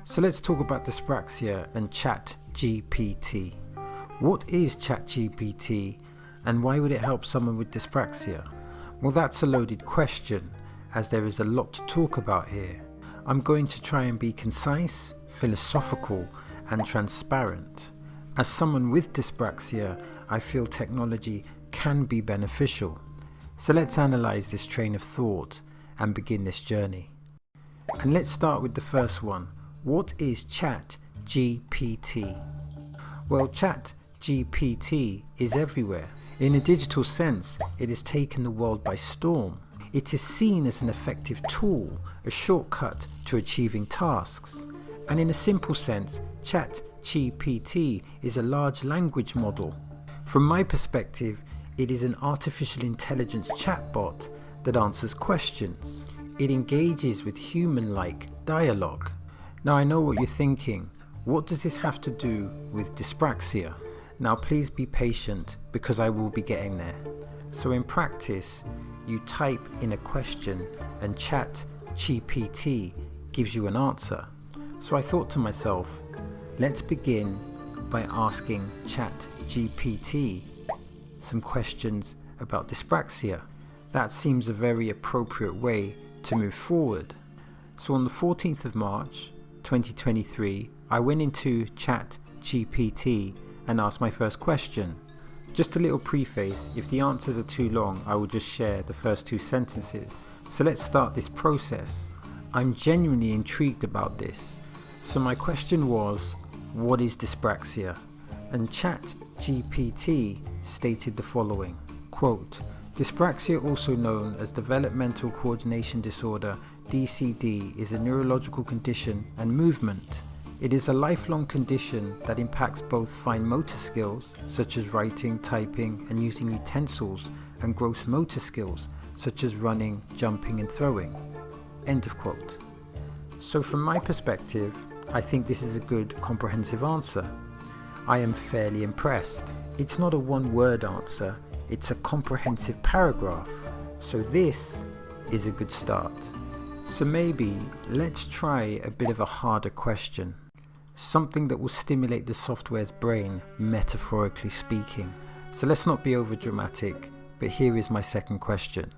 So let's talk about dyspraxia and ChatGPT. What is ChatGPT and why would it help someone with dyspraxia? Well, that's a loaded question, as there is a lot to talk about here. I'm going to try and be concise, philosophical and transparent. As someone with dyspraxia, I feel technology can be beneficial. So let's analyse this train of thought and begin this journey. And let's start with the first one. What is ChatGPT? Well, ChatGPT is everywhere. In a digital sense, it has taken the world by storm. It is seen as an effective tool, a shortcut to achieving tasks. And in a simple sense, ChatGPT is a large language model. From my perspective, it is an artificial intelligence chatbot that answers questions. It engages with human-like dialogue. Now I know what you're thinking. What does this have to do with dyspraxia? Now please be patient because I will be getting there. So in practice, you type in a question and ChatGPT gives you an answer. So I thought to myself, let's begin by asking ChatGPT some questions about dyspraxia. That seems a very appropriate way to move forward. So on the 14th of March 2023, I went into ChatGPT and asked my first question. Just a little preface, if the answers are too long, I will just share the first two sentences. So let's start this process. I'm genuinely intrigued about this. So my question was, what is dyspraxia? And ChatGPT stated the following, quote, dyspraxia, also known as developmental coordination disorder, DCD, is a neurological condition and movement. It is a lifelong condition that impacts both fine motor skills, such as writing, typing, and using utensils, and gross motor skills, such as running, jumping, and throwing. End of quote. So from my perspective, I think this is a good comprehensive answer. I am fairly impressed. It's not a one-word answer, it's a comprehensive paragraph. So this is a good start. So maybe let's try a bit of a harder question. Something that will stimulate the software's brain, metaphorically speaking. So let's not be over dramatic, but here is my second question.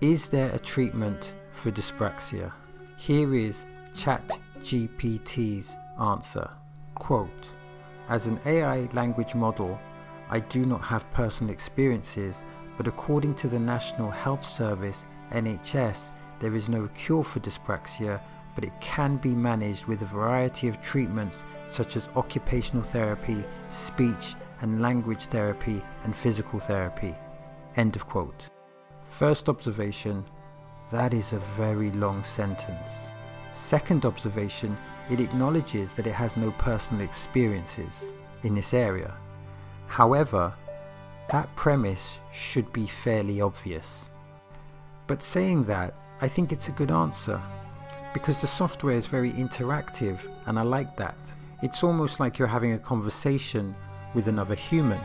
Is there a treatment for dyspraxia? Here is ChatGPT's answer. Quote, as an AI language model, I do not have personal experiences, but according to the National Health Service, NHS, there is no cure for dyspraxia, but it can be managed with a variety of treatments such as occupational therapy, speech and language therapy, and physical therapy. End of quote. First observation, that is a very long sentence. Second observation, it acknowledges that it has no personal experiences in this area. However, that premise should be fairly obvious. But saying that, I think it's a good answer, because the software is very interactive and I like that. It's almost like you're having a conversation with another human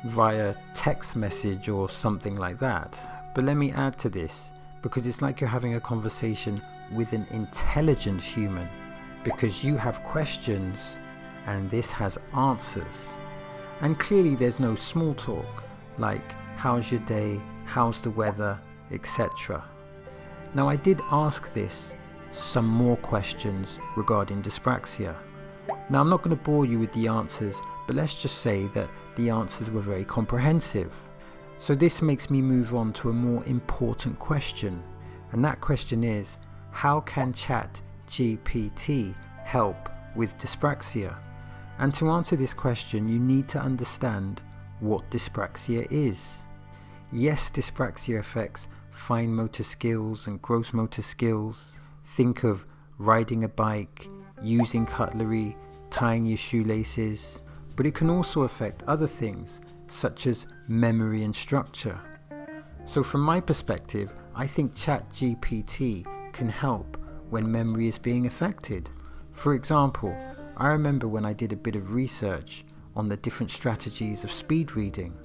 via text message or something like that. But let me add to this, because it's like you're having a conversation with an intelligent human, because you have questions and this has answers. And clearly there's no small talk like how's your day, how's the weather, etc. Now I did ask this some more questions regarding dyspraxia. Now I'm not going to bore you with the answers, but let's just say that the answers were very comprehensive. So this makes me move on to a more important question, and that question is, how can ChatGPT help with dyspraxia? And to answer this question, you need to understand what dyspraxia is. Yes, dyspraxia affects fine motor skills and gross motor skills. Think of riding a bike, using cutlery, tying your shoelaces, but it can also affect other things such as memory and structure. So from my perspective, I think ChatGPT can help when memory is being affected. For example, I remember when I did a bit of research on the different strategies of speed reading,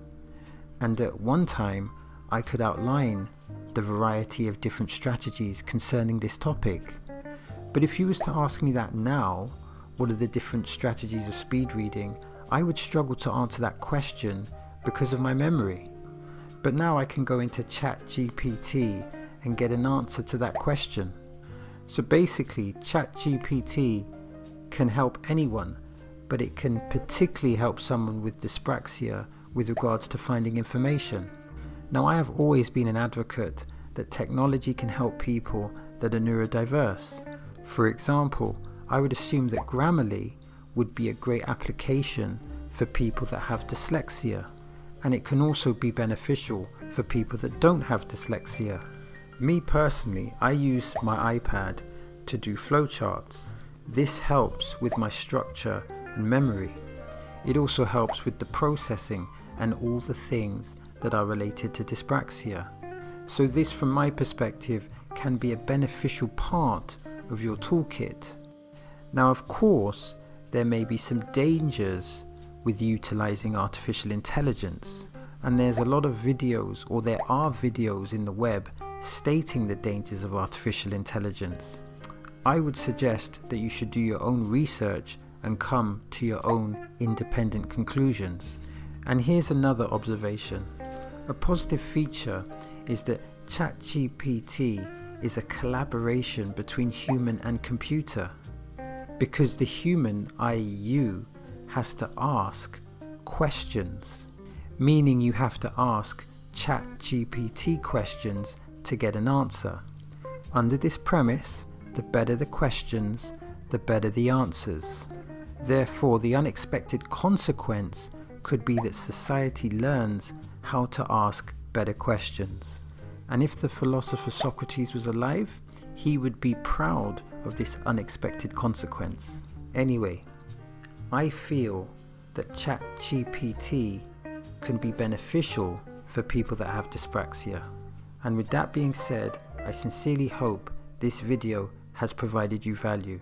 and at one time I could outline the variety of different strategies concerning this topic. But if you was to ask me that now, what are the different strategies of speed reading, I would struggle to answer that question because of my memory. But now I can go into ChatGPT and get an answer to that question. So basically, ChatGPT can help anyone, but it can particularly help someone with dyspraxia with regards to finding information. Now, I have always been an advocate that technology can help people that are neurodiverse. For example, I would assume that Grammarly would be a great application for people that have dyslexia, and it can also be beneficial for people that don't have dyslexia. Me personally, I use my iPad to do flowcharts. This helps with my structure and memory. It also helps with the processing and all the things that are related to dyspraxia. So this, from my perspective, can be a beneficial part of your toolkit. Now, of course, there may be some dangers with utilizing artificial intelligence, and there's a lot of videos, or there are videos in the web stating the dangers of artificial intelligence. I would suggest that you should do your own research and come to your own independent conclusions. And here's another observation. A positive feature is that ChatGPT is a collaboration between human and computer, because the human, i.e. you, has to ask questions, meaning you have to ask ChatGPT questions to get an answer. Under this premise, the better the questions, the better the answers. Therefore, the unexpected consequence could be that society learns how to ask better questions. And if the philosopher Socrates was alive, he would be proud of this unexpected consequence. Anyway, I feel that ChatGPT can be beneficial for people that have dyspraxia. And with that being said, I sincerely hope this video has provided you value.